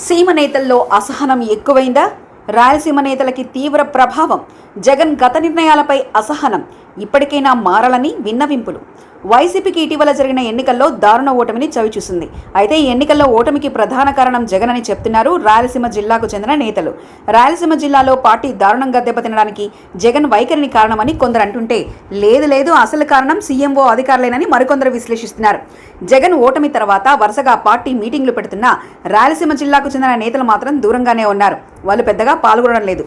సీమ నేతల్లో అసహనం ఎక్కువైందా? రాయలసీమ నేతలకి తీవ్ర ప్రభావం. జగన్ గత నిర్ణయాలపై అసహనం ఇప్పటికైనా మారాలని విన్నవింపులు. వైసీపీకి ఇటీవల జరిగిన ఎన్నికల్లో దారుణ ఓటమిని చవిచూసింది. అయితే ఈ ఎన్నికల్లో ఓటమికి ప్రధాన కారణం జగన్ అని చెప్తున్నారు రాయలసీమ జిల్లాకు చెందిన నేతలు. రాయలసీమ జిల్లాలో పార్టీ దారుణంగా దెబ్బతినడానికి జగన్ వైఖరిని కారణమని కొందరు అంటుంటే, లేదు అసలు కారణం సీఎంఓ అధికారులేనని మరికొందరు విశ్లేషిస్తున్నారు. జగన్ ఓటమి తర్వాత వరుసగా పార్టీ మీటింగ్లు పెడుతున్న రాయలసీమ జిల్లాకు చెందిన నేతలు మాత్రం దూరంగానే ఉన్నారు. వాళ్ళు పెద్దగా పాల్గొనడం లేదు.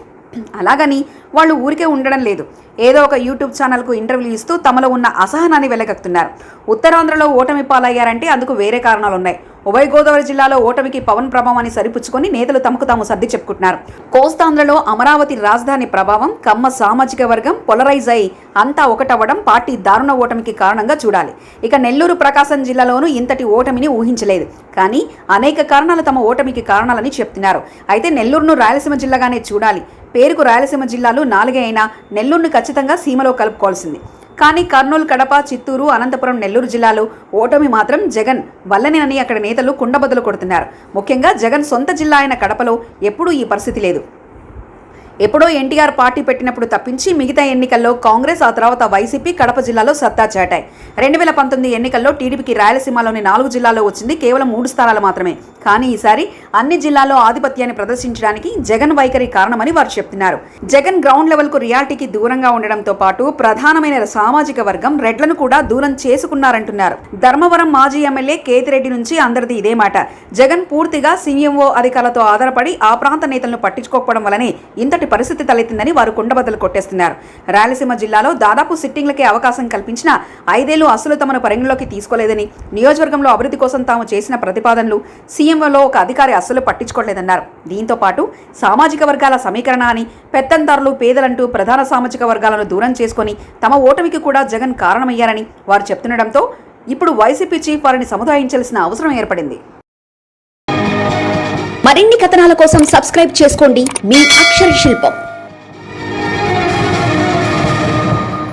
అలాగని వాళ్ళు ఊరికే ఉండడం లేదు. ఏదో ఒక యూట్యూబ్ ఛానల్కు ఇంటర్వ్యూ ఇస్తూ తమలో ఉన్న అసహనాన్ని వెలగక్కుతున్నారు. ఉత్తరాంధ్రలో ఓటమి పాలయ్యారంటే అందుకు వేరే కారణాలున్నాయి. ఉభయ గోదావరి జిల్లాలో ఓటమికి పవన్ ప్రభావాన్ని సరిపుచ్చుకొని నేతలు తమకు తాము సర్ది చెప్పుకుంటున్నారు. కోస్తాంధ్రలో అమరావతి రాజధాని ప్రభావం, కమ్మ సామాజిక వర్గం పొలరైజ్ అయి అంతా ఒకటవ్వడం పార్టీ దారుణ ఓటమికి కారణంగా చూడాలి. ఇక నెల్లూరు, ప్రకాశం జిల్లాలోనూ ఇంతటి ఓటమిని ఊహించలేదు. కానీ అనేక కారణాలు తమ ఓటమికి కారణాలని చెప్తున్నారు. అయితే నెల్లూరును రాయలసీమ జిల్లాగానే చూడాలి. పేరుకు రాయలసీమ జిల్లాలు 4 అయినా నెల్లూరును ఖచ్చితంగా సీమలో కలుపుకోవాల్సింది. కానీ కర్నూలు, కడప, చిత్తూరు, అనంతపురం, నెల్లూరు జిల్లాలో ఓటమి మాత్రం జగన్ వల్లనేనని అక్కడ నేతలు కుండబద్దలు కొడుతున్నారు. ముఖ్యంగా జగన్ సొంత జిల్లా అయిన కడపలో ఎప్పుడూ ఈ పరిస్థితి లేదు. ఎప్పుడో ఎన్టీఆర్ పార్టీ పెట్టినప్పుడు తప్పించి మిగతా ఎన్నికల్లో కాంగ్రెస్, ఆ తర్వాత వైసీపీ కడప జిల్లాలో సత్తా చాటాయి. 2019 ఎన్నికల్లో టీడీపీకి రాయలసీమలోని 4 జిల్లాల్లో వచ్చింది కేవలం 3 స్థానాలు మాత్రమే. కానీ ఈసారి అన్ని జిల్లాల్లో ఆధిపత్యాన్ని ప్రదర్శించడానికి జగన్ వైఖరి కారణమని వారు చెప్తున్నారు. జగన్ గ్రౌండ్ లెవెల్కు రియాలిటీకి దూరంగా ఉండడంతో పాటు ప్రధానమైన సామాజిక వర్గం రెడ్లను కూడా దూరం చేసుకున్నారంటున్నారు. ధర్మవరం మాజీ ఎమ్మెల్యే కేతిరెడ్డి నుంచి అందరిది ఇదే మాట. జగన్ పూర్తిగా సీఎంఓ అధికారులతో ఆధారపడి ఆ ప్రాంత నేతలను పట్టించుకోకపోవడం వల్లనే ఇంతటి పరిస్థితి తలెత్తిందని వారు కుండబద్దలు కొట్టేస్తున్నారు. రాయలసీమ జిల్లాలో దాదాపు సిట్టింగ్లకే అవకాశం కల్పించిన 5 ఏళ్లు అసలు తమను పరిగణలోకి తీసుకోలేదని, నియోజకవర్గంలో అభివృద్ధి కోసం తాము చేసిన ప్రతిపాదనలు సీఎంఓలో ఒక అధికారి అస్సలు పట్టించుకోలేదన్నారు. దీంతో పాటు సామాజిక వర్గాల సమీకరణ అని పెత్తందారులు, పేదలంటూ ప్రధాన సామాజిక వర్గాలను దూరం చేసుకుని తమ ఓటమికి కూడా జగన్ కారణమయ్యారని వారు చెప్తుండడంతో ఇప్పుడు వైసీపీ చీఫ్ వారిని సముదాయించాల్సిన అవసరం ఏర్పడింది. మరిన్ని కథనాల కోసం సబ్స్క్రైబ్ చేసుకోండి మీ అక్షర శిల్పం.